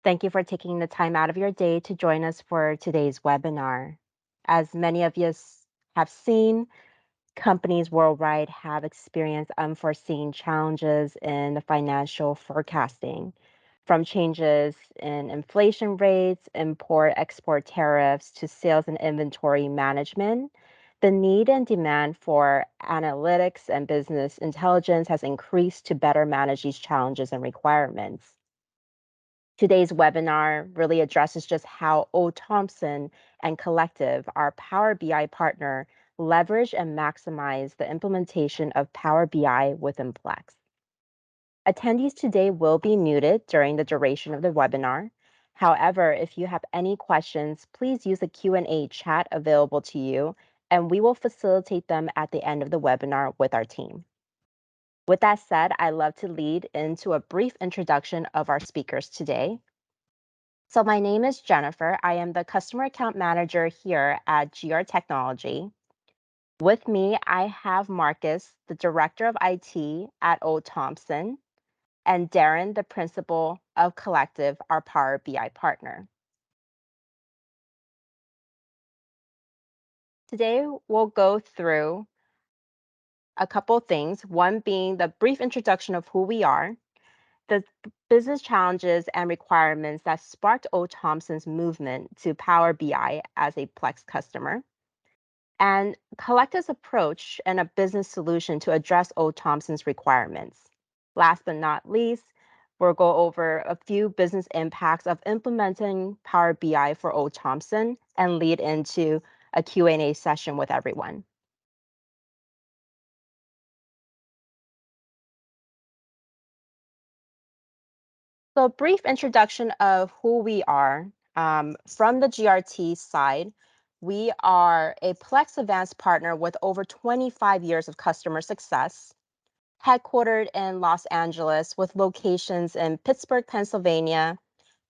Thank you for taking the time out of your day to join us for today's webinar. As many of you have seen, companies worldwide have experienced unforeseen challenges in the financial forecasting, from changes in inflation rates, import-export tariffs, to sales and inventory management. The need and demand for analytics and business intelligence has increased to better manage these challenges and requirements. Today's webinar really addresses just how Olde Thompson and Collectiv, our Power BI partner, leverage and maximize the implementation of Power BI within Plex. Attendees today will be muted during the duration of the webinar. However, if you have any questions, please use the Q&A chat available to you, and we will facilitate them at the end of the webinar with our team. With that said, I'd love to lead into a brief introduction of our speakers today. So my name is Jennifer. I am the Customer Account Manager here at GR Technology. With me, I have Marcus, the Director of IT at Olde Thompson, and Darren, the Principal of Collectiv, our Power BI partner. Today, we'll go through a couple things, one being the brief introduction of who we are, the business challenges and requirements that sparked Olde Thompson's movement to Power BI as a Plex customer, and Collectiv's approach and a business solution to address Olde Thompson's requirements. Last but not least, we'll go over a few business impacts of implementing Power BI for Olde Thompson and lead into a Q&A session with everyone. So a brief introduction of who we are. From the GRT side, we are a Plex Advanced partner with over 25 years of customer success, headquartered in Los Angeles with locations in Pittsburgh, Pennsylvania,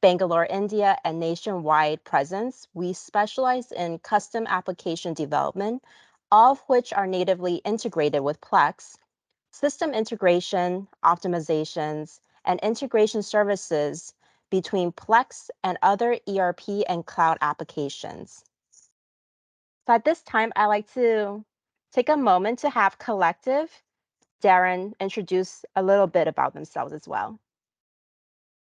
Bangalore, India, and nationwide presence. We specialize in custom application development, all of which are natively integrated with Plex, system integration, optimizations, and integration services between Plex and other ERP and cloud applications. So at this time, I'd like to take a moment to have Collectiv, Darren, introduce a little bit about themselves as well.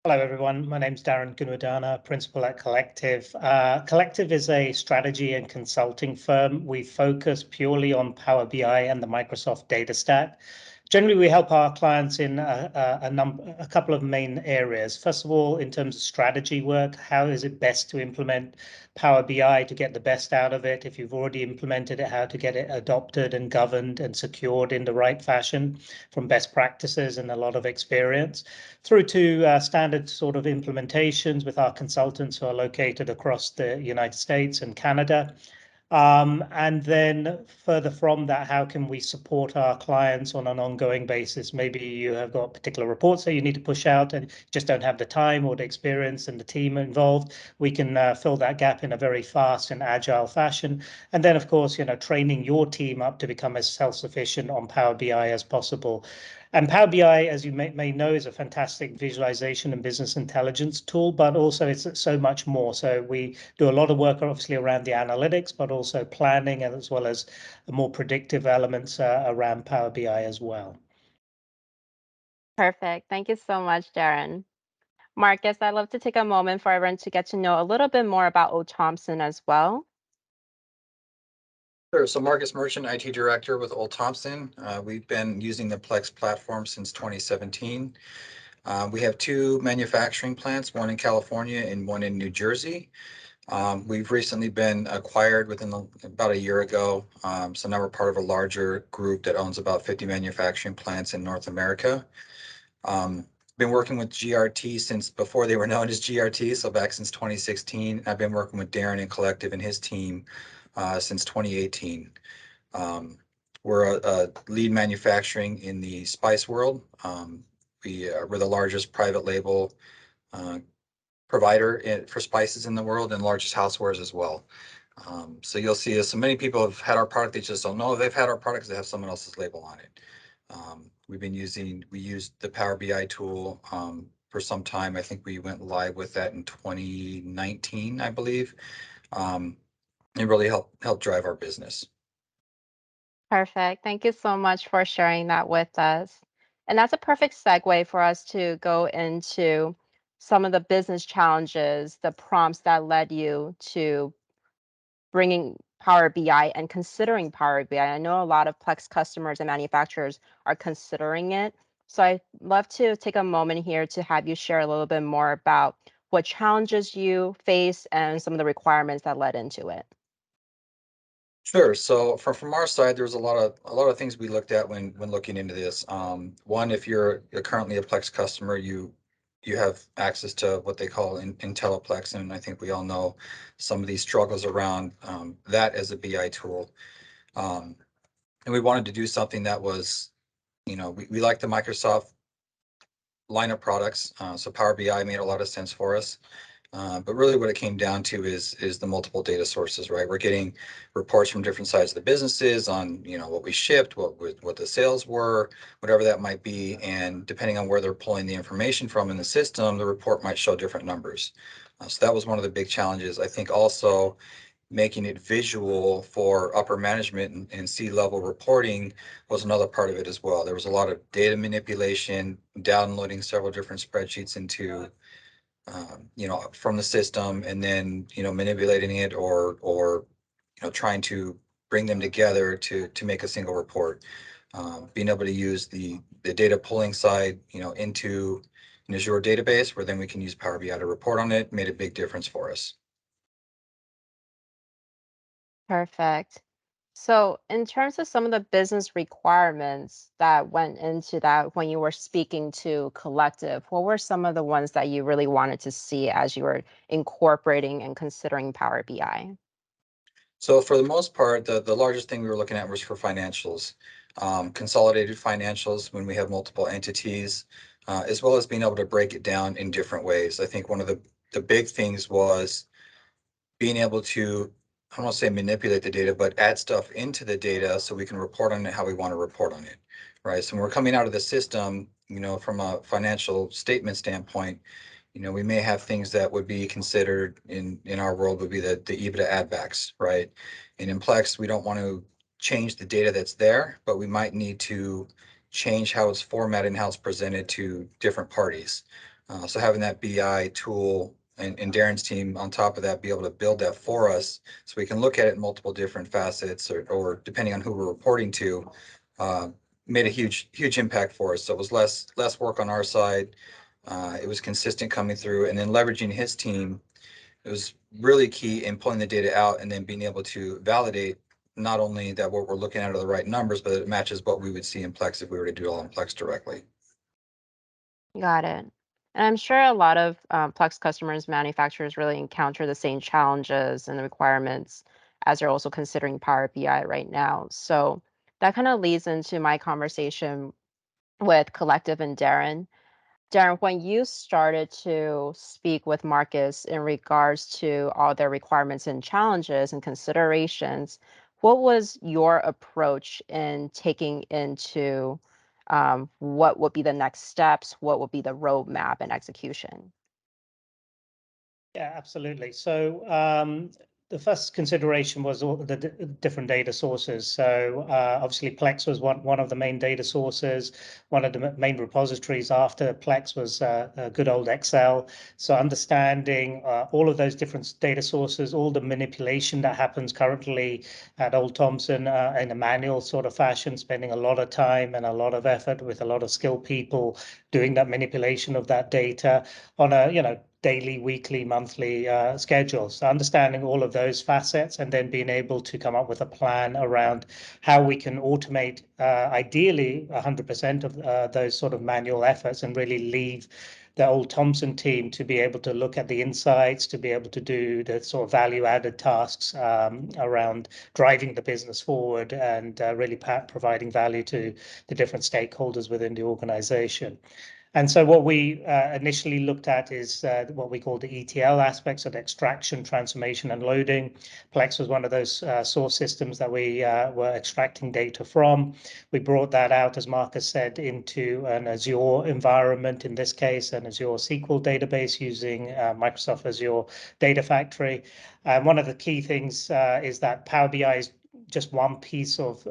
Hello, everyone. My name is Darren Gunwadana, Principal at Collectiv. Collectiv is a strategy and consulting firm. We focus purely on Power BI and the Microsoft data stack. Generally, we help our clients in a couple of main areas. First of all, in terms of strategy work, how is it best to implement Power BI to get the best out of it? If you've already implemented it, how to get it adopted and governed and secured in the right fashion from best practices and a lot of experience, through to standard sort of implementations with our consultants who are located across the United States and Canada. And then further from that, how can we support our clients on an ongoing basis? Maybe you have got particular reports that you need to push out and just don't have the time or the experience and the team involved. We can fill that gap in a very fast and agile fashion. And then, of course, training your team up to become as self-sufficient on Power BI as possible. And Power BI, as you may know, is a fantastic visualization and business intelligence tool, but also it's so much more. So we do a lot of work, obviously, around the analytics, but also planning, as well as more predictive elements around Power BI as well. Perfect. Thank you so much, Darren. Marcus, I'd love to take a moment for everyone to get to know a little bit more about Olde Thompson as well. Sure. So Marcus Merchant, IT Director with Olde Thompson. We've been using the Plex platform since 2017. We have two manufacturing plants, one in California and one in New Jersey. We've recently been acquired about a year ago. So now we're part of a larger group that owns about 50 manufacturing plants in North America. Been working with GRT since before they were known as GRT, so back since 2016. I've been working with Darren and Collectiv and his team since 2018. We're a lead manufacturing in the spice world. We're the largest private label provider for spices in the world and largest housewares as well. So you'll see so many people have had our product, they just don't know they've had our product because they have someone else's label on it. We used the Power BI tool for some time. I think we went live with that in 2019, I believe. It really helped drive our business. Perfect. Thank you so much for sharing that with us. And that's a perfect segue for us to go into some of the business challenges, the prompts that led you to bringing Power BI and considering Power BI. I know a lot of Plex customers and manufacturers are considering it. So I'd love to take a moment here to have you share a little bit more about what challenges you face and some of the requirements that led into it. Sure. So from our side, there's a lot of things we looked at when looking into this. One, if you're currently a Plex customer, you have access to what they call IntelliPlex, and I think we all know some of these struggles around that as a BI tool. And we wanted to do something that was, we like the Microsoft line of products, so Power BI made a lot of sense for us. But really what it came down to is the multiple data sources, right? We're getting reports from different sides of the businesses on, what we shipped, what the sales were, whatever that might be. And depending on where they're pulling the information from in the system, the report might show different numbers. So that was one of the big challenges. I think also making it visual for upper management and C-level reporting was another part of it as well. There was a lot of data manipulation, downloading several different spreadsheets into from the system, and then manipulating it or trying to bring them together to make a single report. Being able to use the data pulling side into an Azure database where then we can use Power BI to report on it made a big difference for us. Perfect. So, in terms of some of the business requirements that went into that when you were speaking to Collective, what were some of the ones that you really wanted to see as you were incorporating and considering Power BI? So for the most part, the largest thing we were looking at was for financials, consolidated financials when we have multiple entities, as well as being able to break it down in different ways. I think one of the big things was being able to, I don't want to say manipulate the data, but add stuff into the data so we can report on it how we want to report on it, right? So when we're coming out of the system, from a financial statement standpoint, we may have things that would be considered in our world would be the EBITDA add backs, right? And in Plex, we don't want to change the data that's there, but we might need to change how it's formatted and how it's presented to different parties. So having that BI tool and Darren's team on top of that be able to build that for us so we can look at it in multiple different facets or depending on who we're reporting to, uh, made a huge impact for us. So it was less work on our side. It was consistent coming through, and then leveraging his team. It was really key in pulling the data out and then being able to validate not only that what we're looking at are the right numbers, but it matches what we would see in Plex if we were to do it all in Plex directly. Got it. And I'm sure a lot of Plex customers, manufacturers really encounter the same challenges and the requirements as they're also considering Power BI right now. So that kind of leads into my conversation with Collective and Darren. Darren, when you started to speak with Marcus in regards to all their requirements and challenges and considerations, what was your approach in taking into what would be the next steps? What would be the roadmap and execution? Yeah, absolutely. So the first consideration was all the different data sources. So obviously Plex was one of the main data sources. One of the main repositories after Plex was good old Excel. So understanding all of those different data sources, all the manipulation that happens currently at Old Thompson in a manual sort of fashion, spending a lot of time and a lot of effort with a lot of skilled people doing that manipulation of that data on a daily, weekly, monthly schedules. So understanding all of those facets and then being able to come up with a plan around how we can automate ideally 100% of those sort of manual efforts and really leave the Old Thompson team to be able to look at the insights, to be able to do the sort of value added tasks around driving the business forward and really providing value to the different stakeholders within the organization. And so what we initially looked at is what we call the ETL aspects of extraction, transformation, and loading. Plex was one of those source systems that we were extracting data from. We brought that out, as Marcus said, into an Azure environment, in this case, an Azure SQL database using Microsoft Azure Data Factory. And one of the key things is that Power BI is just one piece of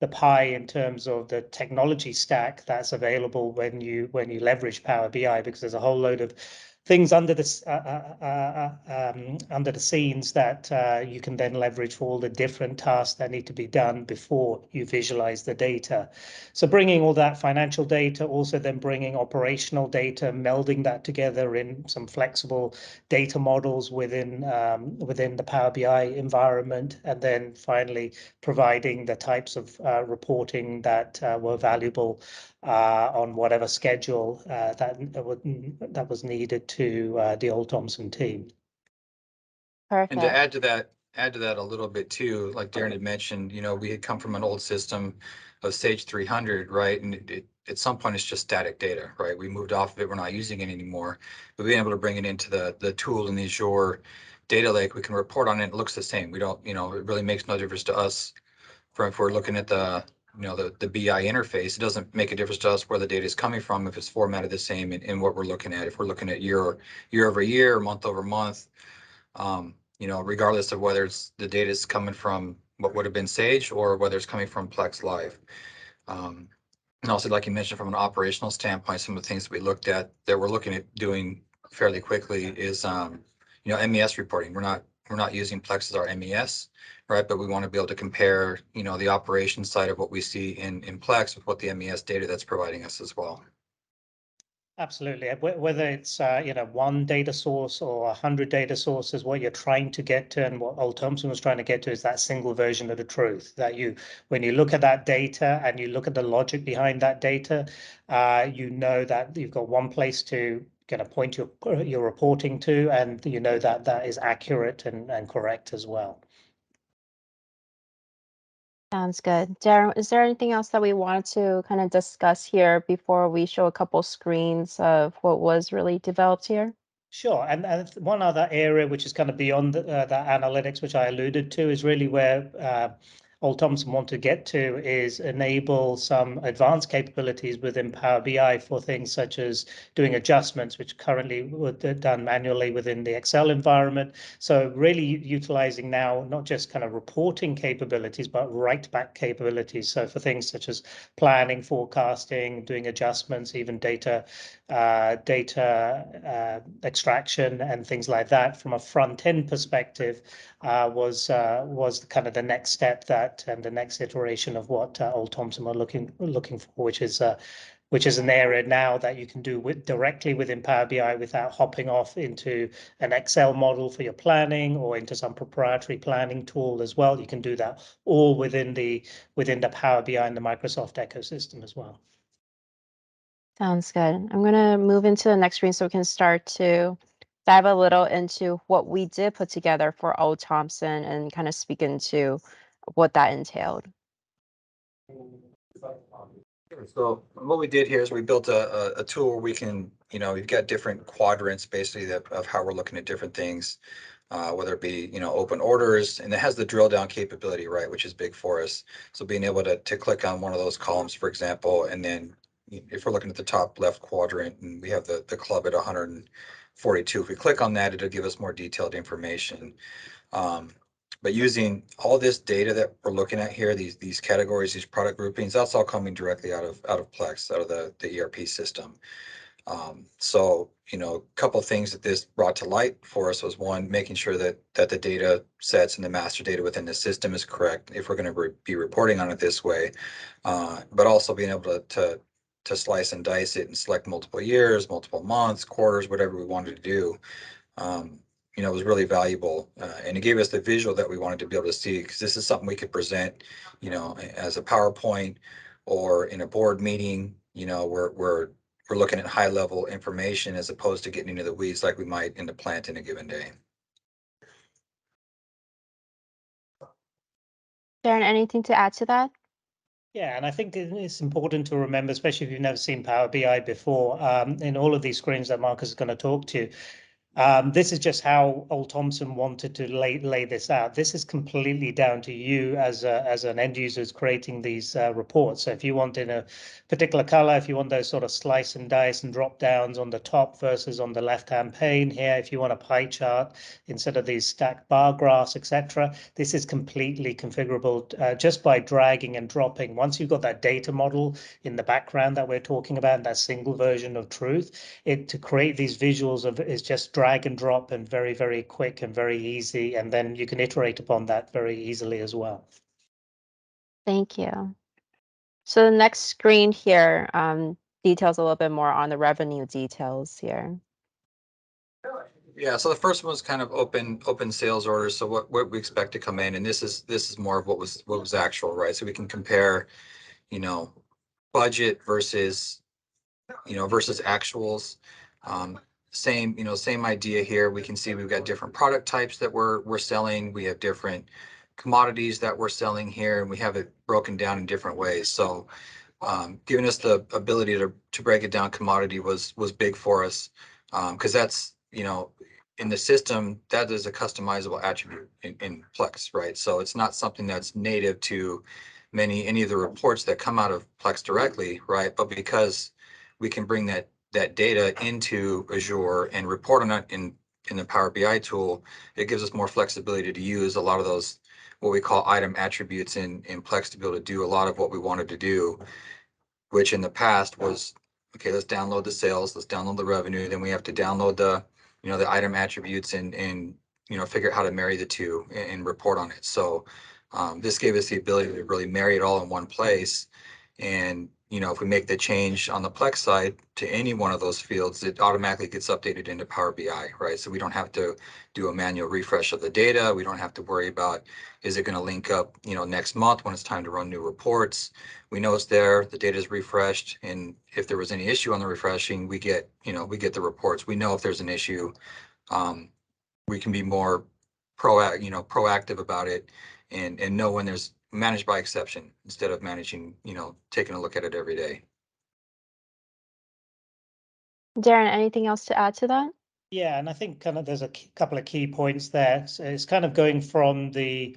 the pie in terms of the technology stack that's available when you leverage Power BI, because there's a whole load of things under under the scenes that you can then leverage for all the different tasks that need to be done before you visualize the data. So bringing all that financial data, also then bringing operational data, melding that together in some flexible data models within the Power BI environment, and then finally providing the types of reporting that were valuable on whatever schedule that was needed to the Olde Thompson team. And to Perfect. add to that a little bit too, like Darren had mentioned, we had come from an old system of Sage 300, right? And at some point it's just static data, right? We moved off of it, we're not using it anymore. But being able to bring it into the tool in the Azure data lake, we can report on it. It looks the same. We don't, it really makes no difference to us if we're looking at the BI interface. It doesn't make a difference to us where the data is coming from if it's formatted the same in what we're looking at. If we're looking at year over year, month over month, regardless of whether it's the data is coming from what would have been Sage or whether it's coming from Plex Live. And also, like you mentioned, from an operational standpoint, some of the things that we looked at that we're looking at doing fairly quickly is, MES reporting. We're not using Plex as our MES, right? But we want to be able to compare, the operations side of what we see in Plex with what the MES data that's providing us as well. Absolutely. Whether it's one data source or 100 data sources, what you're trying to get to, and what Olde Thompson was trying to get to, is that single version of the truth. That when you look at that data and you look at the logic behind that data, you know that you've got one place to point your reporting to, and that is accurate and correct as well. Sounds good. Darren, is there anything else that we wanted to kind of discuss here before we show a couple screens of what was really developed here? Sure. And one other area which is kind of beyond the analytics, which I alluded to, is really where Olde Thompson want to get to, is enable some advanced capabilities within Power BI for things such as doing adjustments, which currently were done manually within the Excel environment. So really utilizing now not just kind of reporting capabilities, but write back capabilities. So for things such as planning, forecasting, doing adjustments, even data extraction and things like that from a front end perspective was kind of the next step and the next iteration of what Olde Thompson were looking for, which is an area now that you can do directly within Power BI without hopping off into an Excel model for your planning or into some proprietary planning tool as well. You can do that all within the Power BI and the Microsoft ecosystem as well. Sounds good. I'm going to move into the next screen so we can start to dive a little into what we did put together for Olde Thompson and kind of speak into what that entailed. So what we did here is we built a tool where we can, you've got different quadrants basically of how we're looking at different things, whether it be, open orders, and it has the drill down capability, right, which is big for us. So being able to click on one of those columns, for example, and then if we're looking at the top left quadrant and we have the club at 142, if we click on that, it'll give us more detailed information. But using all this data that we're looking at here, these categories, these product groupings, that's all coming directly out of Plex, out of the ERP system. So, a couple of things that this brought to light for us was, one, making sure that the data sets and the master data within the system is correct if we're going to be reporting on it this way, but also being able to slice and dice it and select multiple years, multiple months, quarters, whatever we wanted to do. It was really valuable, and it gave us the visual that we wanted to be able to see, because this is something we could present, as a PowerPoint or in a board meeting. We're looking at high level information as opposed to getting into the weeds like we might in the plant in a given day. Darren, anything to add to that? Yeah, and I think it's important to remember, especially if you've never seen Power BI before, in all of these screens that Marcus is going to talk to. This is just how Old Thompson wanted to lay this out. This is completely down to you as an end user who's creating these reports. So if you want in a particular color, if you want those sort of slice and dice and drop downs on the top versus on the left-hand pane here, if you want a pie chart instead of these stacked bar graphs, etc., this is completely configurable just by dragging and dropping. Once you've got that data model in the background that we're talking about, that single version of truth, to create these visuals is just drag and drop and very, very quick and very easy. And then you can iterate upon that very easily as well. Thank you. So the next screen here details a little bit more on the revenue details here. Yeah, so the first one was kind of open sales orders. So what we expect to come in, and this is more of what was actual, right? So we can compare, you know, budget versus versus actuals. Same idea here. We can see we've got different product types that we're selling. We have different commodities that we're selling here, and we have it broken down in different ways. So giving us the ability to break it down commodity was big for us, because that's, in the system, that is a customizable attribute in Plex, right? So it's not something that's native to any of the reports that come out of Plex directly, right? But because we can bring that data into Azure and report on it in the Power BI tool, it gives us more flexibility to use a lot of those what we call item attributes in Plex to be able to do a lot of what we wanted to do, which in the past was, okay, let's download the sales, let's download the revenue, then we have to download the the item attributes and figure out how to marry the two and report on it. So this gave us the ability to really marry it all in one place. And if we make the change on the Plex side to any one of those fields, it automatically gets updated into Power BI, right? So we don't have to do a manual refresh of the data. We don't have to worry about, is it going to link up next month when it's time to run new reports. We know it's there, the data is refreshed, and if there was any issue on the refreshing, we get the reports. We know if there's an issue. We can be more proactive about it, and know when there's managed by exception instead of managing, taking a look at it every day. Darren, anything else to add to that? Yeah, and I think kind of there's a couple of key points there. So it's kind of going from the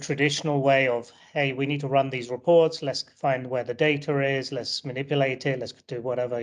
traditional way of, hey, we need to run these reports. Let's find where the data is. Let's manipulate it. Let's do whatever,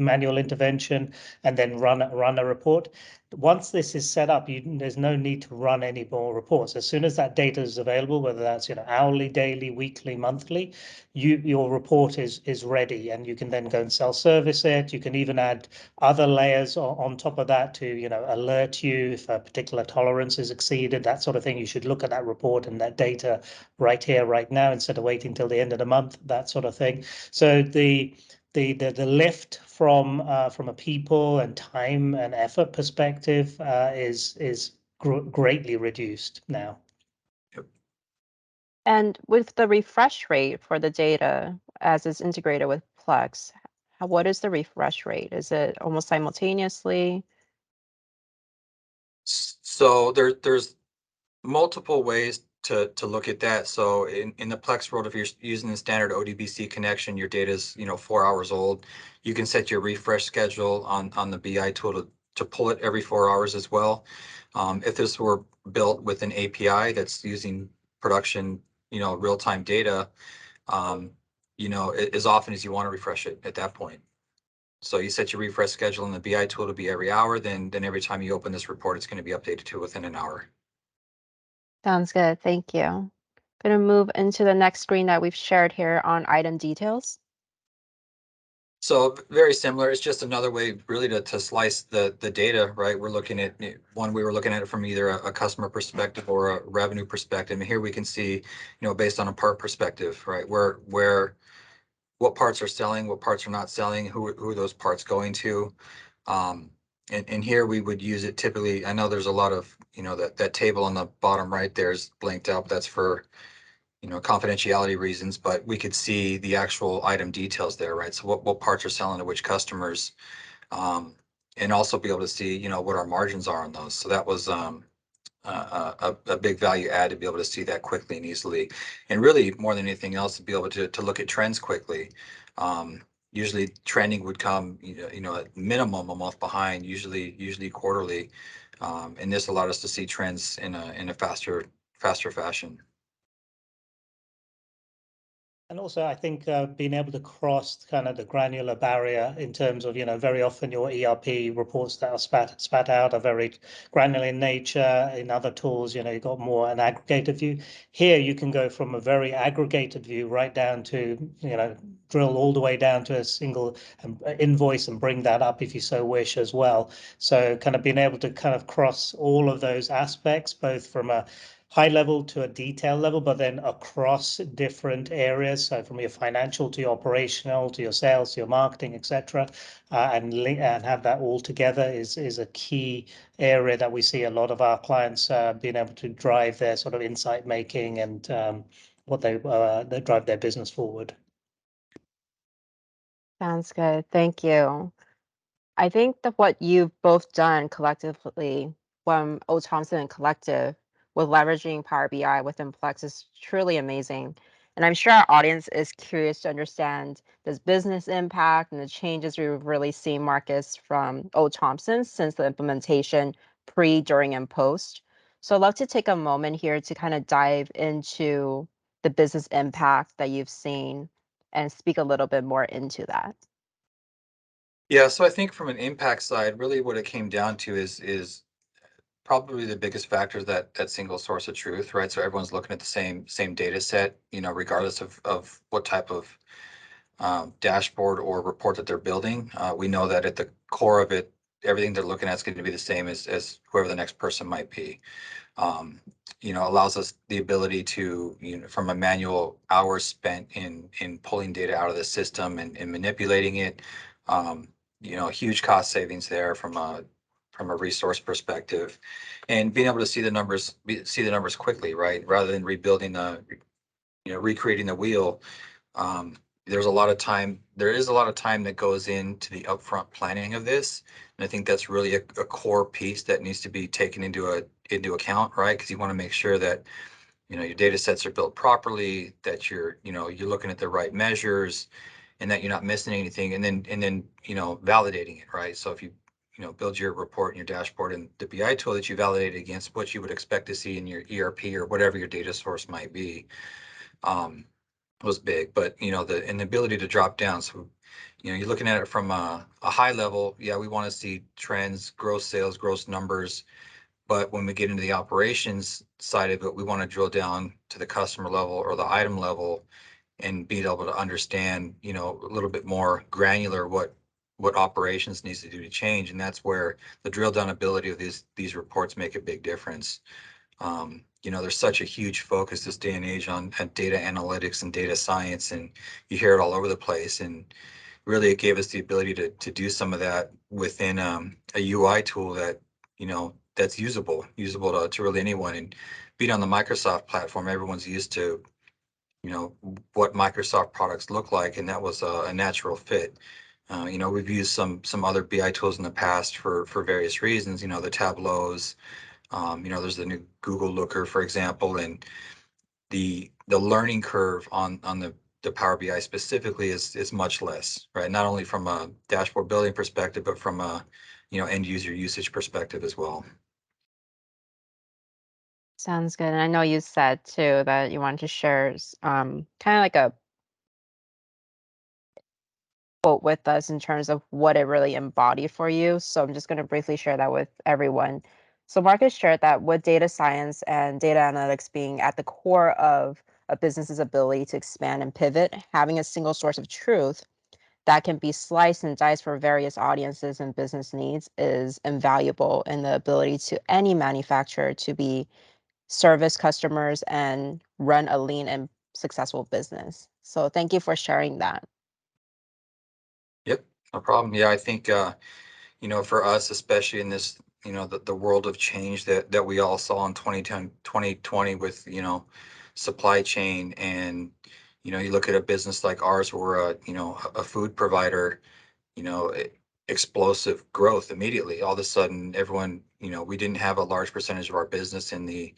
manual intervention, and then run a report. Once this is set up, there's no need to run any more reports. As soon as that data is available, whether that's hourly, daily, weekly, monthly, your report is ready, and you can then go and self-service it. You can even add other layers on top of that to alert you if a particular tolerance is exceeded, that sort of thing. You should look at that report and that data right here, right now, instead of waiting till the end of the month, that sort of thing. So the lift from a people and time and effort perspective is greatly reduced now. Yep. And with the refresh rate for the data as it's integrated with Plex, what is the refresh rate? Is it almost simultaneously? So there's multiple ways to look at that. So in the Plex world, if you're using the standard ODBC connection, your data is 4 hours old. You can set your refresh schedule on the BI tool to pull it every 4 hours as well. If this were built with an API that's using production, real-time data, as often as you want to refresh it at that point. So you set your refresh schedule in the BI tool to be every hour, then every time you open this report, it's going to be updated to within an hour. Sounds good. Thank you. Going to move into the next screen that we've shared here on item details. So very similar. It's just another way really to slice the data, right? We were looking at it from either a customer perspective or a revenue perspective. And here we can see, based on a part perspective, right? What parts are selling, what parts are not selling, who are those parts going to. And here we would use it typically. I know there's a lot of, that table on the bottom right there is blanked out. That's for confidentiality reasons, but we could see the actual item details there, right? So what parts are selling to which customers, and also be able to see, what our margins are on those. So that was a big value add to be able to see that quickly and easily, and really more than anything else to be able to look at trends quickly. Um, Usually trending would come, at minimum a month behind, usually quarterly, and this allowed us to see trends in a faster fashion. And also, I think being able to cross kind of the granular barrier in terms of, very often your ERP reports that are spat out are very granular in nature. In other tools, you've got more an aggregated view. Here, you can go from a very aggregated view right down to, drill all the way down to a single invoice and bring that up if you so wish as well. So kind of being able to kind of cross all of those aspects, both from a high level to a detail level, but then across different areas. So from your financial to your operational to your sales to your marketing, etc., and have that all together is a key area that we see a lot of our clients being able to drive their sort of insight making and what they drive their business forward. Sounds good. Thank you. I think that what you've both done collectively from O Thompson and Collective with leveraging Power BI within Plex is truly amazing. And I'm sure our audience is curious to understand this business impact and the changes we've really seen, Marcus, from O Thompson since the implementation pre, during, and post. So I'd love to take a moment here to kind of dive into the business impact that you've seen and speak a little bit more into that. Yeah, so I think from an impact side, really what it came down to is probably the biggest factor is that single source of truth, right? So everyone's looking at the same data set, regardless of what type of dashboard or report that they're building. We know that at the core of it, everything they're looking at is going to be the same as whoever the next person might be. Um, Allows us the ability to, from a manual hours spent in pulling data out of the system and manipulating it. Um, Huge cost savings there from a resource perspective, and being able to see the numbers quickly, right? Rather than rebuilding recreating the wheel. Um, there's a lot of time. There is a lot of time that goes into the upfront planning of this, and I think that's really a core piece that needs to be taken into account, right? Because you want to make sure that your data sets are built properly, that you're looking at the right measures, and that you're not missing anything, and then validating it, right? So if you build your report and your dashboard and the BI tool that you validate against what you would expect to see in your ERP or whatever your data source might be. Um, was big, but the ability to drop down. So, you're looking at it from a high level. Yeah, we want to see trends, gross sales, gross numbers. But when we get into the operations side of it, we want to drill down to the customer level or the item level and be able to understand, a little bit more granular what operations needs to do to change. And that's where the drill down ability of these reports make a big difference. There's such a huge focus this day and age on data analytics and data science, and you hear it all over the place. And really, it gave us the ability to do some of that within a UI tool that's usable to really anyone. And being on the Microsoft platform, everyone's used to what Microsoft products look like, and that was a natural fit. We've used some other BI tools in the past for various reasons. The Tableaus. There's the new Google Looker, for example, and the learning curve on the Power BI specifically is much less, right? Not only from a dashboard building perspective, but from a end user usage perspective as well. Sounds good. And I know you said too that you wanted to share kind of like a quote with us in terms of what it really embodied for you. So I'm just going to briefly share that with everyone. So Marcus shared that with data science and data analytics being at the core of a business's ability to expand and pivot, having a single source of truth that can be sliced and diced for various audiences and business needs is invaluable in the ability to any manufacturer to be service customers and run a lean and successful business. So thank you for sharing that. Yep, no problem. Yeah, I think for us, especially in this, the world of change that we all saw in 2010, 2020 with, supply chain. And, you look at a business like ours, where we're a food provider, you know, it, explosive growth immediately. All of a sudden, everyone, we didn't have a large percentage of our business in the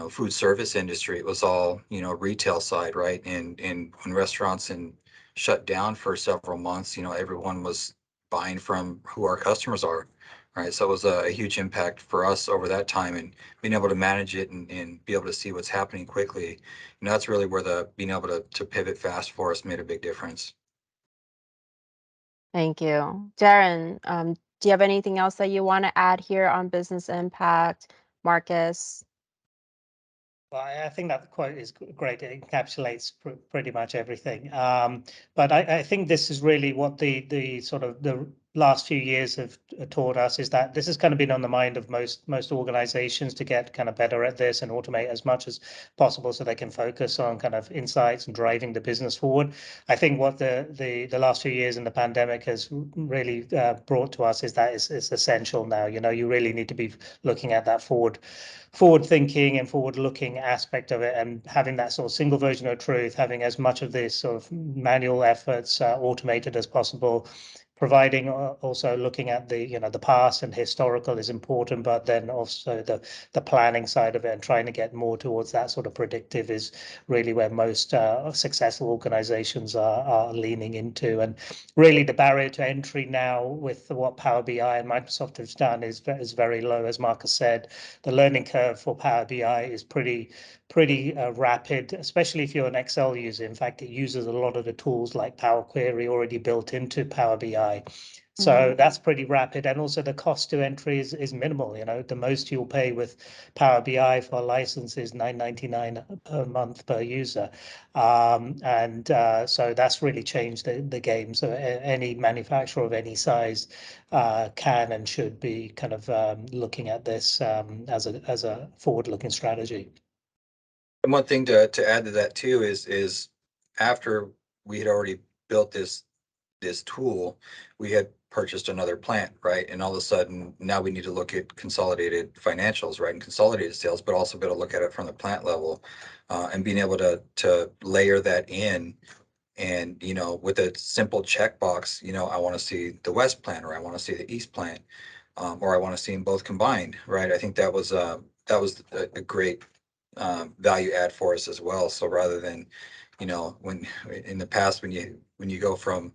food service industry. It was all, retail side, right? And when restaurants and shut down for several months, everyone was buying from who our customers are, right? So it was a huge impact for us over that time, and being able to manage it and be able to see what's happening quickly. That's really where the being able to pivot fast for us made a big difference. Thank you. Darren, do you have anything else that you want to add here on business impact? Marcus? Well, I think that quote is great. It encapsulates pretty much everything. But I think this is really what the sort of the last few years have taught us, is that this has kind of been on the mind of most organizations, to get kind of better at this and automate as much as possible so they can focus on kind of insights and driving the business forward. I think what the last few years in the pandemic has really brought to us is that it's essential now. You really need to be looking at that forward thinking and forward looking aspect of it, and having that sort of single version of truth, having as much of this sort of manual efforts automated as possible, providing also looking at the past and historical is important, but then also the planning side of it, and trying to get more towards that sort of predictive is really where most successful organizations are leaning into. And really the barrier to entry now with what Power BI and Microsoft has done is very low. As Marcus said, the learning curve for Power BI is pretty rapid, especially if you're an Excel user. In fact, it uses a lot of the tools like Power Query already built into Power BI. So that's pretty rapid, and also the cost to entry is minimal. The most you'll pay with Power BI for a license is $9.99 per month per user, and so that's really changed the game. So any manufacturer of any size can and should be kind of looking at this as a forward-looking strategy. And one thing to add to that too is after we had already built this tool, we had purchased another plant, right? And all of a sudden now we need to look at consolidated financials, right? And consolidated sales, but also be able to look at it from the plant level, and being able to layer that in. And with a simple checkbox, I want to see the west plant, or I want to see the east plant, or I want to see them both combined, right? I think that was a great value add for us as well. So rather than, when in the past, when you go from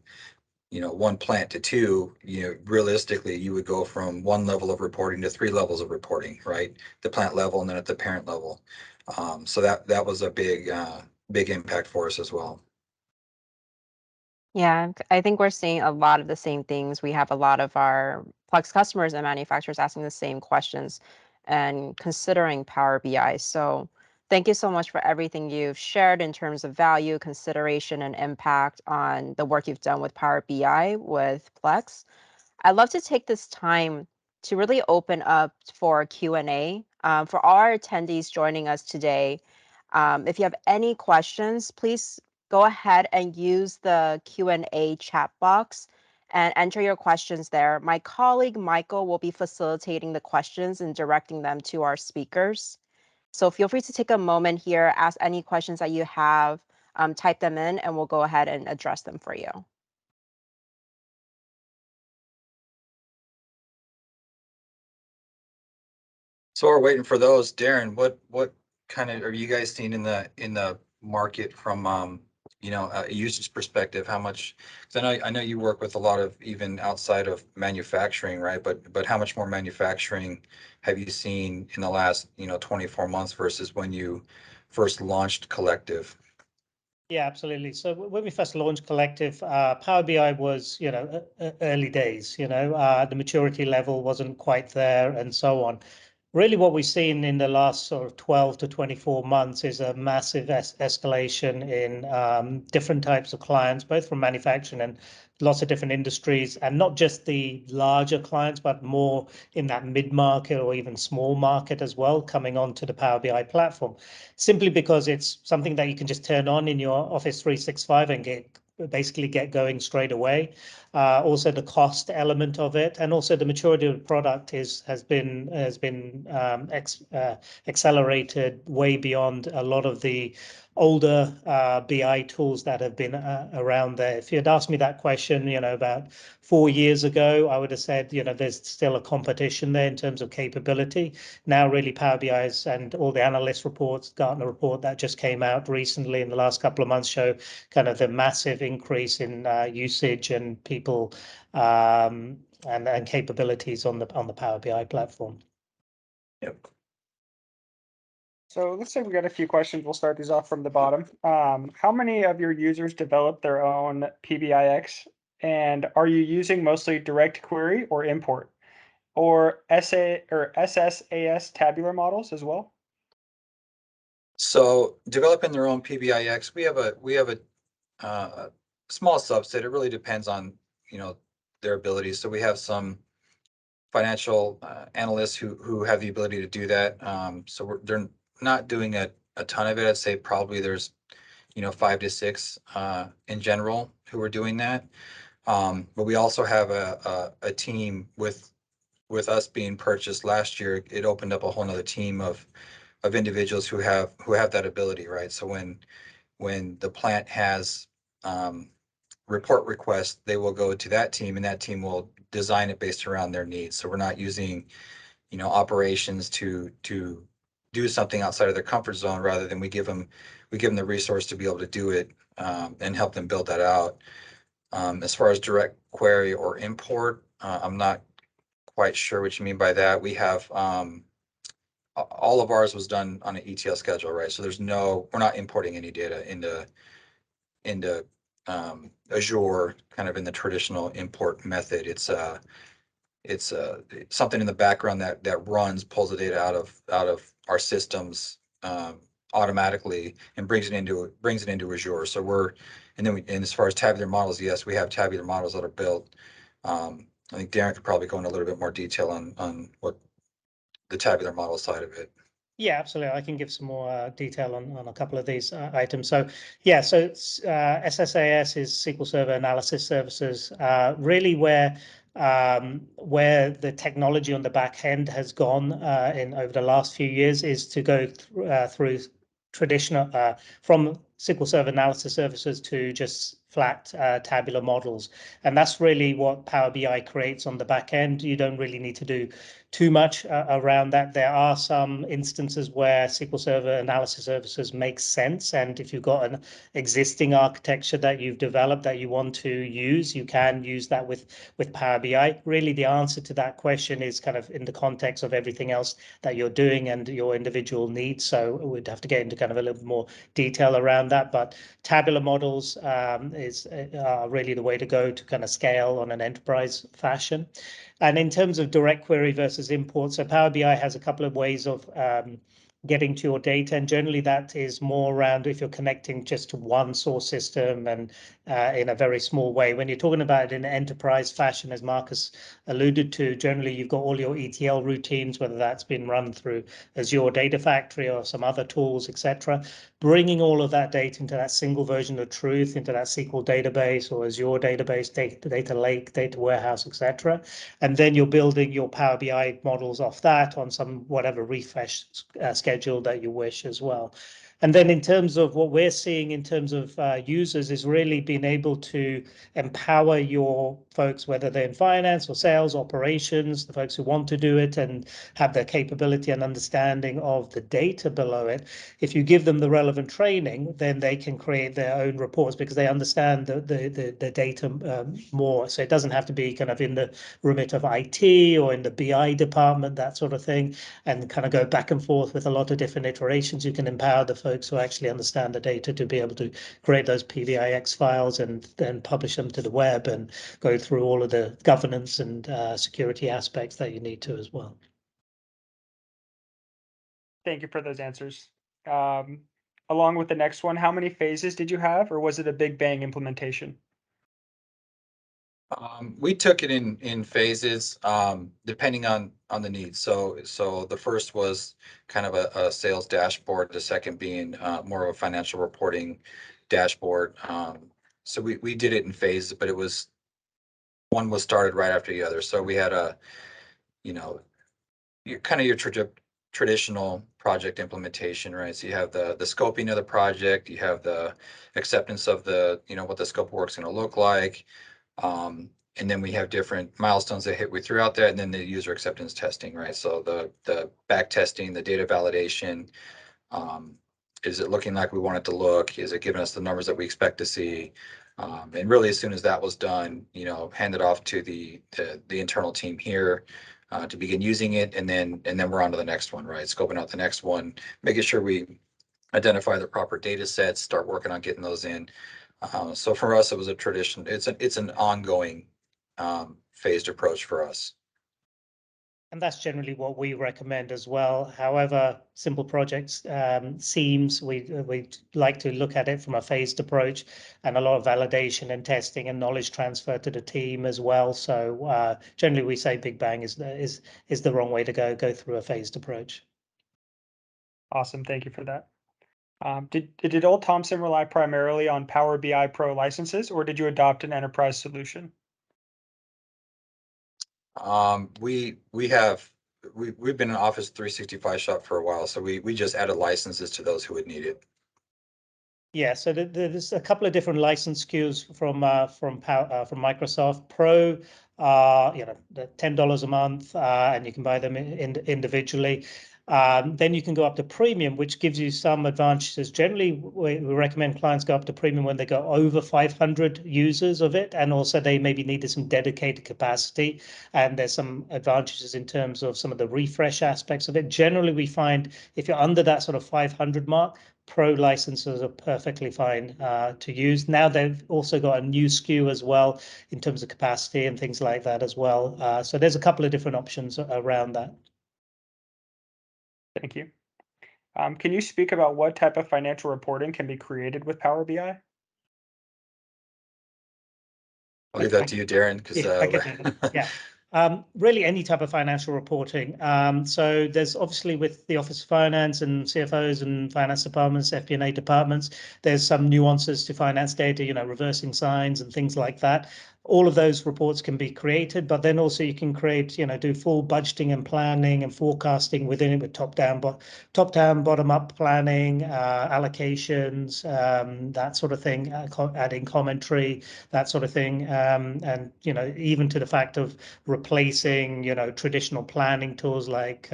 one plant to two, realistically you would go from one level of reporting to three levels of reporting, right? The plant level and then at the parent level. So that was a big impact for us as well. Yeah, I think we're seeing a lot of the same things. We have a lot of our Plex customers and manufacturers asking the same questions and considering Power BI. So thank you so much for everything you've shared in terms of value, consideration, and impact on the work you've done with Power BI with Plex. I'd love to take this time to really open up for Q&A. For all our attendees joining us today, if you have any questions, please go ahead and use the Q&A chat box and enter your questions there. My colleague Michael will be facilitating the questions and directing them to our speakers. So feel free to take a moment here, ask any questions that you have, type them in, and we'll go ahead and address them for you. So we're waiting for those. Darren, what kind of are you guys seeing in the market from a user's perspective? How much? Because I know you work with a lot of, even outside of manufacturing, right? But how much more manufacturing have you seen in the last 24 months versus when you first launched Collectiv? Yeah, absolutely. So when we first launched Collectiv, Power BI was, early days. The maturity level wasn't quite there, and so on. Really, what we've seen in the last sort of 12 to 24 months is a massive escalation in different types of clients, both from manufacturing and lots of different industries, and not just the larger clients, but more in that mid-market or even small market as well, coming onto the Power BI platform, simply because it's something that you can just turn on in your Office 365 and basically get going straight away. Also the cost element of it, and also the maturity of the product has been accelerated way beyond a lot of the older BI tools that have been around there. If you had asked me that question, about 4 years ago, I would have said, there's still a competition there in terms of capability. Now, really, Power BI's and all the analyst reports, Gartner report that just came out recently in the last couple of months show kind of the massive increase in usage and people and capabilities on the Power BI platform. Yep. So let's say we got a few questions. We'll start these off from the bottom. How many of your users develop their own PBIX? And are you using mostly direct query or import? Or SSAS tabular models as well? So developing their own PBIX, we have a small subset. It really depends on their abilities. So we have some financial analysts who have the ability to do that. So they're not doing a ton of it. I'd say probably there's 5 to 6 in general who are doing that. But we also have a team with us being purchased last year. It opened up a whole nother team of individuals who have that ability, right? So when the plant has report requests, they will go to that team, and that team will design it based around their needs. So we're not using operations to do something outside of their comfort zone. Rather than we give them the resource to be able to do it and help them build that out. As far as direct query or import, I'm not quite sure what you mean by that. We have all of ours was done on an ETL schedule, right? So we're not importing any data into Azure kind of in the traditional import method. It's something in the background that pulls the data out of our systems automatically and brings it into Azure. So and as far as tabular models, yes, we have tabular models that are built. I think Darren could probably go into a little bit more detail on what the tabular model side of it. Yeah, absolutely. I can give some more detail on a couple of these items. So yeah, so SSAS is SQL Server Analysis Services, really where the technology on the back end has gone in over the last few years is to go through traditional from SQL Server Analysis Services to just flat tabular models. And that's really what Power BI creates on the back end. You don't really need to do too much around that. There are some instances where SQL Server Analysis Services makes sense. And if you've got an existing architecture that you've developed that you want to use, you can use that with Power BI. Really, the answer to that question is kind of in the context of everything else that you're doing and your individual needs. So we'd have to get into kind of a little more detail around that. But tabular models is really the way to go to kind of scale on an enterprise fashion. And in terms of direct query versus import, so Power BI has a couple of ways of getting to your data, and generally that is more around if you're connecting just to one source system and in a very small way. When you're talking about it in an enterprise fashion, as Marcus alluded to, generally you've got all your ETL routines, whether that's been run through Azure Data Factory or some other tools, etc. Bringing all of that data into that single version of truth, into that SQL database or Azure database, data lake, data warehouse, etc. And then you're building your Power BI models off that on some whatever refresh schedule that you wish as well. And then in terms of what we're seeing in terms of users is really being able to empower your folks, whether they're in finance or sales, operations, the folks who want to do it and have the capability and understanding of the data below it. If you give them the relevant training, then they can create their own reports because they understand the data more. So it doesn't have to be kind of in the remit of IT or in the BI department, that sort of thing, and kind of go back and forth with a lot of different iterations. You can empower the folks who actually understand the data to be able to create those PBIX files and then publish them to the web and go through all of the governance and security aspects that you need to as well. Thank you for those answers. Along with the next one, how many phases did you have, or was it a big bang implementation? We took it in phases, depending on the needs. So the first was kind of a sales dashboard. The second being more of a financial reporting dashboard. So we did it in phases, but one was started right after the other. So we had kind of your traditional project implementation, right? So you have the scoping of the project, you have the acceptance of the, what the scope of work's going to look like. And then we have different milestones that hit we throughout that, and then the user acceptance testing, right? So the back testing, the data validation, is it looking like we want it to look? Is it giving us the numbers that we expect to see? And really, as soon as that was done, hand it off to the internal team here to begin using it, and then we're on to the next one, right? Scoping out the next one, making sure we identify the proper data sets, start working on getting those in. So for us, it was a tradition. It's an ongoing phased approach for us. And that's generally what we recommend as well. However, simple projects seems, we like to look at it from a phased approach, and a lot of validation and testing and knowledge transfer to the team as well. So generally, we say Big Bang is the wrong way to go through a phased approach. Awesome, thank you for that. Did Olde Thompson rely primarily on Power BI Pro licenses, or did you adopt an enterprise solution? We've been an Office 365 shop for a while, so we just added licenses to those who would need it. Yeah, so there's a couple of different license SKUs from Microsoft. Pro, $10 a month, and you can buy them individually. Then you can go up to premium, which gives you some advantages. Generally, we recommend clients go up to premium when they go over 500 users of it, and also they maybe needed some dedicated capacity. And there's some advantages in terms of some of the refresh aspects of it. Generally, we find if you're under that sort of 500 mark, Pro licenses are perfectly fine to use. Now they've also got a new SKU as well in terms of capacity and things like that as well. So there's a couple of different options around that. Thank you. Can you speak about what type of financial reporting can be created with Power BI? I'll leave that to you, Darren, because yeah. Really any type of financial reporting. So there's obviously with the Office of Finance and CFOs and finance departments, FP&A departments, there's some nuances to finance data, reversing signs and things like that. All of those reports can be created, but then also you can create, do full budgeting and planning and forecasting within it with top-down, bottom-up planning, allocations, that sort of thing, adding commentary, that sort of thing, and even to the fact of replacing traditional planning tools like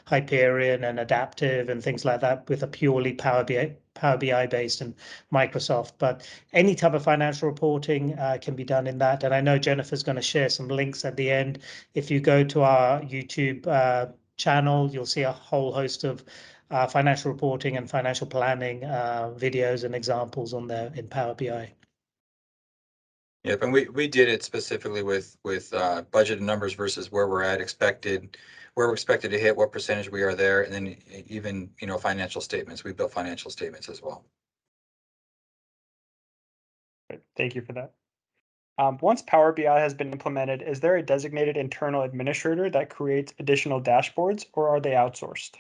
Hyperion and Adaptive and things like that with a purely Power BI based and Microsoft. But any type of financial reporting can be done in that. And I know Jennifer's going to share some links at the end. If you go to our YouTube channel, you'll see a whole host of financial reporting and financial planning videos and examples on there in Power BI. Yep, and we did it specifically with budget numbers versus where we're expected to hit, what percentage we are there, and then even financial statements. We built financial statements as well. Thank you for that. Once Power BI has been implemented, is there a designated internal administrator that creates additional dashboards, or are they outsourced?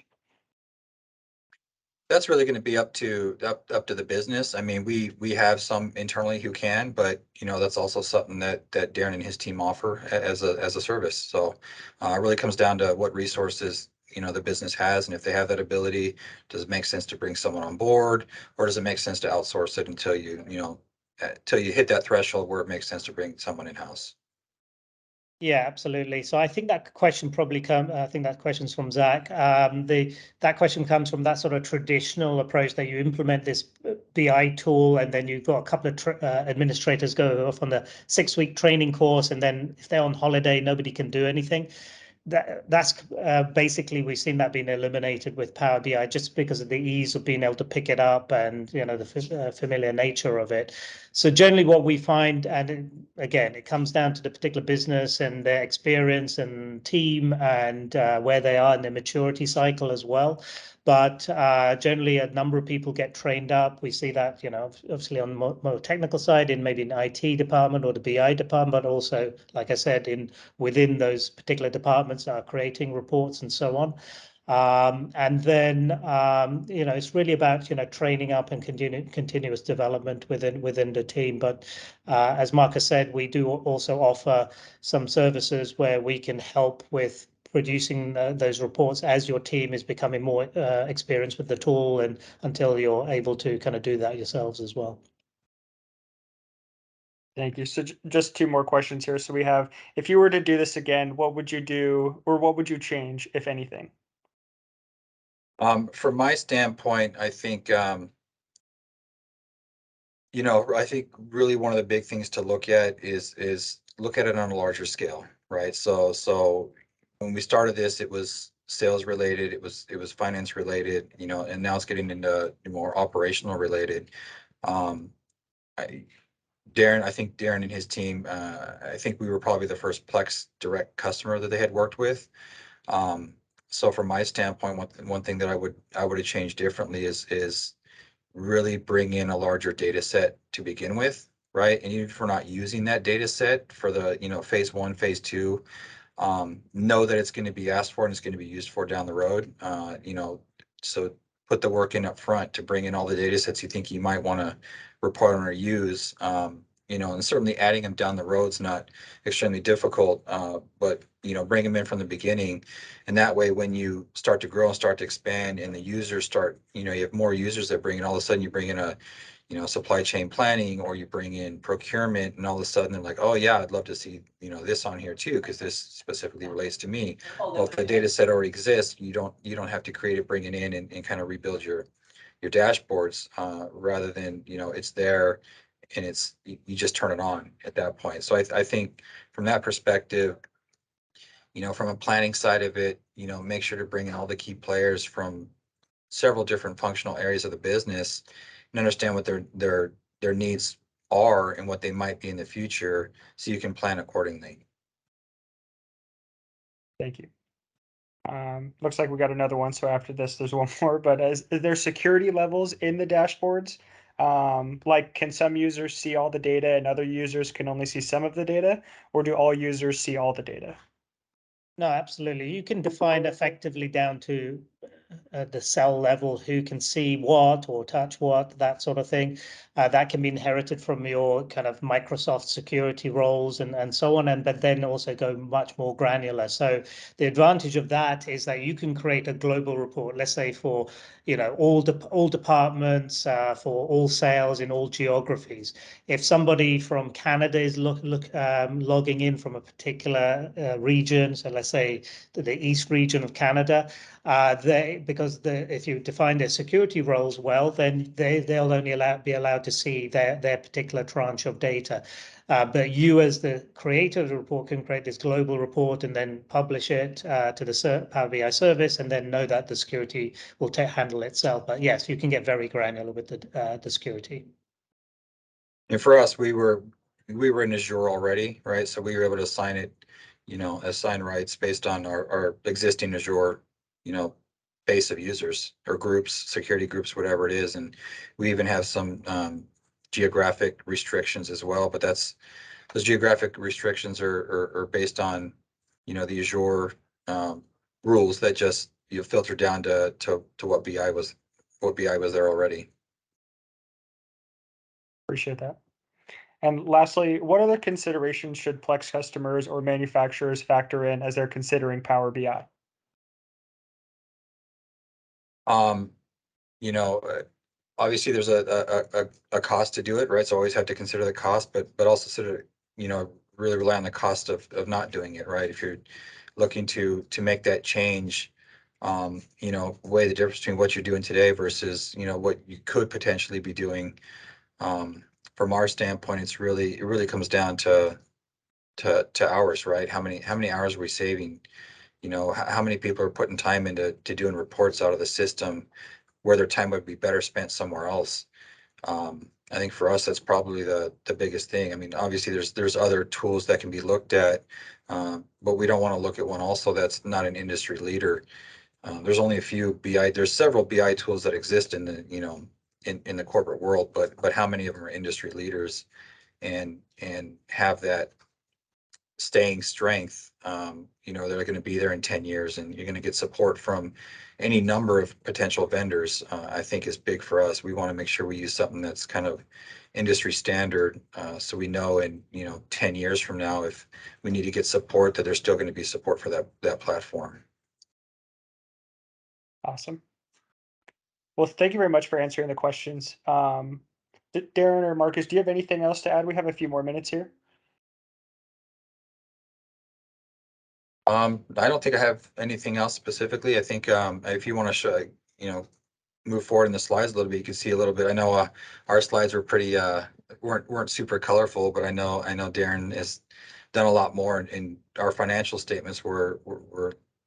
That's really going to be up to the business. I mean, we have some internally who can, but that's also something that Darren and his team offer as a service. So it really comes down to what resources the business has, and if they have that ability, does it make sense to bring someone on board, or does it make sense to outsource it until you hit that threshold where it makes sense to bring someone in-house? Yeah, absolutely. So I think that question I think that question's from Zach. That question comes from that sort of traditional approach that you implement this BI tool, and then you've got a couple of administrators go off on the 6-week training course, and then if they're on holiday, nobody can do anything. That's basically we've seen that being eliminated with Power BI just because of the ease of being able to pick it up and the familiar nature of it. So generally what we find, and again, it comes down to the particular business and their experience and team and where they are in their maturity cycle as well. But generally, a number of people get trained up. We see that, obviously on the more technical side in maybe an IT department or the BI department, but also, like I said, within those particular departments are creating reports and so on. And then, it's really about, training up and continuous development within the team. But as Marcus said, we do also offer some services where we can help with producing those reports as your team is becoming more experienced with the tool, and until you're able to kind of do that yourselves as well. Thank you. So just two more questions here. So we have, if you were to do this again, what would you do, or what would you change, if anything? From my standpoint, I think, I think really one of the big things to look at is look at it on a larger scale, right? So when we started this, it was sales related, it was finance related, and now it's getting into more operational related. Um, I, I think Darren and his team, I think we were probably the first Plex direct customer that they had worked with. Um, so from my standpoint, one thing that I would have changed differently is really bring in a larger data set to begin with, right? And even if we're not using that data set for the, phase one, phase two, know that it's going to be asked for and it's going to be used for down the road. So put the work in up front to bring in all the data sets you think you might want to report on or use. And certainly adding them down the road is not extremely difficult, but bring them in from the beginning, and that way when you start to grow and start to expand, and the users start, you have more users that bring in, all of a sudden you bring in a supply chain planning, or you bring in procurement, and all of a sudden they're like, oh yeah, I'd love to see, this on here too, because this specifically relates to me. Well, if the data set already exists, you don't have to create it, bring it in, and kind of rebuild your dashboards, rather than, it's there, and you just turn it on at that point. So I think from that perspective, from a planning side of it, make sure to bring in all the key players from several different functional areas of the business and understand what their needs are and what they might be in the future, so you can plan accordingly. Thank you. Looks like we got another one. So after this, there's one more. But is there security levels in the dashboards? Like, can some users see all the data and other users can only see some of the data, or do all users see all the data? No, absolutely. You can define effectively down to the cell level who can see what or touch what, that sort of thing. That can be inherited from your kind of Microsoft security roles and so on, but then also go much more granular. So the advantage of that is that you can create a global report, let's say for all departments, for all sales in all geographies. If somebody from Canada is logging in from a particular region, so let's say the East region of Canada, if you define their security roles well, then they'll only be allowed to see their particular tranche of data. But you, as the creator of the report, can create this global report and then publish it to the Power BI service, and then know that the security will handle itself. But yes, you can get very granular with the security. And for us, we were in Azure already, right? So we were able to assign it, assign rights based on our existing Azure, base of users or groups, security groups, whatever it is. And we even have some geographic restrictions as well, but those geographic restrictions are based on, the Azure rules that just filter down to what BI was there already. Appreciate that. And lastly, what other considerations should Plex customers or manufacturers factor in as they're considering Power BI? Um, obviously there's a cost to do it, right? So always have to consider the cost, but also consider, really rely on the cost of not doing it, right? If you're looking to make that change, weigh the difference between what you're doing today versus, what you could potentially be doing. From our standpoint, it really comes down to hours, right? How many hours are we saving? How many people are putting time into doing reports out of the system where their time would be better spent somewhere else. I think for us, that's probably the biggest thing. I mean, obviously there's other tools that can be looked at, but we don't want to look at one also that's not an industry leader. There's only a few BI, there's several BI tools that exist in the, in the corporate world, but how many of them are industry leaders and have that staying strength, they're going to be there in 10 years, and you're going to get support from any number of potential vendors. I think is big for us. We want to make sure we use something that's kind of industry standard. So we know in 10 years from now, if we need to get support, that there's still going to be support for that platform. Awesome. Well, thank you very much for answering the questions. Darren or Marcus, do you have anything else to add? We have a few more minutes here. I don't think I have anything else specifically. I think if you want to show, move forward in the slides a little bit, you can see a little bit. I know our slides were pretty weren't super colorful, but I know Darren has done a lot more, and our financial statements were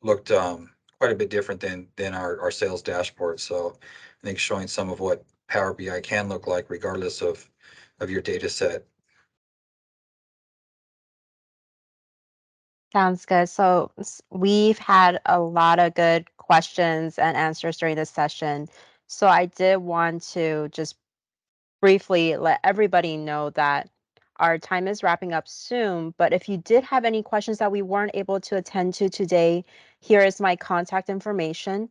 looked quite a bit different than our sales dashboard. So I think showing some of what Power BI can look like regardless of your data set. Sounds good. So we've had a lot of good questions and answers during this session. So I did want to just briefly let everybody know that our time is wrapping up soon. But if you did have any questions that we weren't able to attend to today, here is my contact information.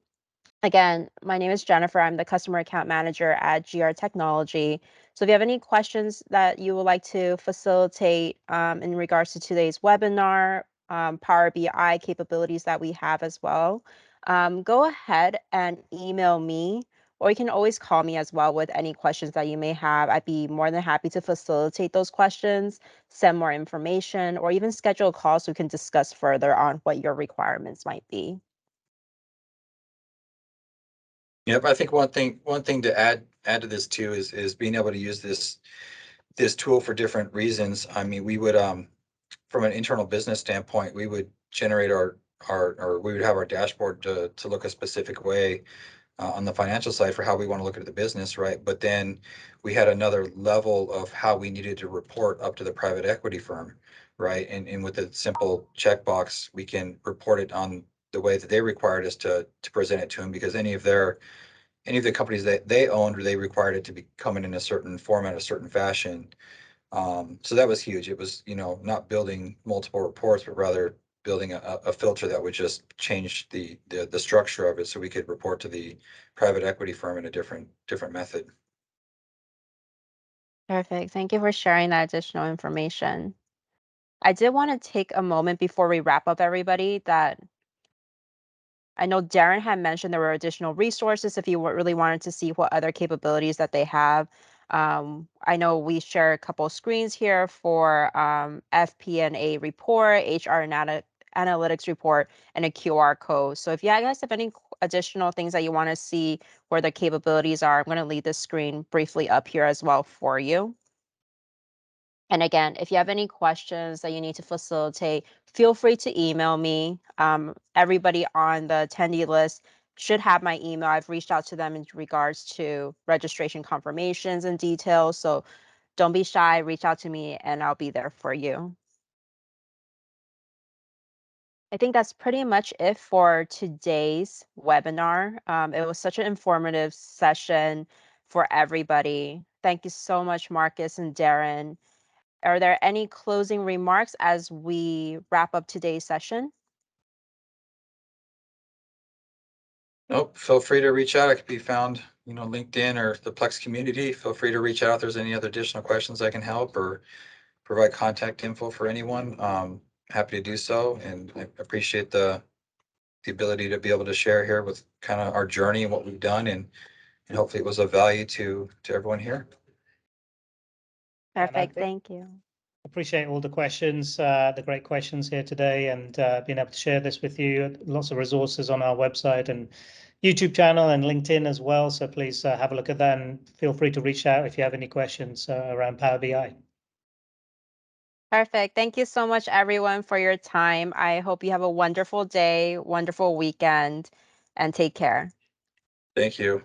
Again, my name is Jennifer. I'm the customer account manager at GR Technology. So if you have any questions that you would like to facilitate in regards to today's webinar, Power BI capabilities that we have as well, go ahead and email me, or you can always call me as well with any questions that you may have. I'd be more than happy to facilitate those questions, send more information, or even schedule a call so we can discuss further on what your requirements might be. Yep, I think one thing to add to this too is being able to use this tool for different reasons. I mean, we would from an internal business standpoint, we would generate or we would have our dashboard to look a specific way on the financial side for how we want to look at the business, right? But then we had another level of how we needed to report up to the private equity firm, right? And with a simple checkbox, we can report it on the way that they required us to present it to them, because any of the companies that they owned, or they required it to be coming in a certain format, a certain fashion. So that was huge. It was, not building multiple reports, but rather building a filter that would just change the structure of it, so we could report to the private equity firm in a different method. Perfect. Thank you for sharing that additional information. I did want to take a moment before we wrap up, everybody, that I know Darren had mentioned there were additional resources if you really wanted to see what other capabilities that they have. I know we share a couple of screens here for FP&A report, HR analytics report, and a QR code. So if you guys have any additional things that you want to see where the capabilities are, I'm going to leave this screen briefly up here as well for you. And again, if you have any questions that you need to facilitate, feel free to email me. Everybody on the attendee list should have my email. I've reached out to them in regards to registration confirmations and details. So don't be shy, reach out to me and I'll be there for you. I think that's pretty much it for today's webinar. It was such an informative session for everybody. Thank you so much, Marcus and Darren. Are there any closing remarks as we wrap up today's session? Nope. Feel free to reach out. I could be found, LinkedIn or the Plex community. Feel free to reach out if there's any other additional questions I can help or provide contact info for anyone. Happy to do so, and I appreciate the ability to be able to share here with kind of our journey and what we've done, and hopefully it was of value to everyone here. Perfect. Thank you. Appreciate all the questions, the great questions here today, and being able to share this with you. Lots of resources on our website and YouTube channel and LinkedIn as well. So please have a look at that, and feel free to reach out if you have any questions around Power BI. Perfect. Thank you so much, everyone, for your time. I hope you have a wonderful day, wonderful weekend, and take care. Thank you.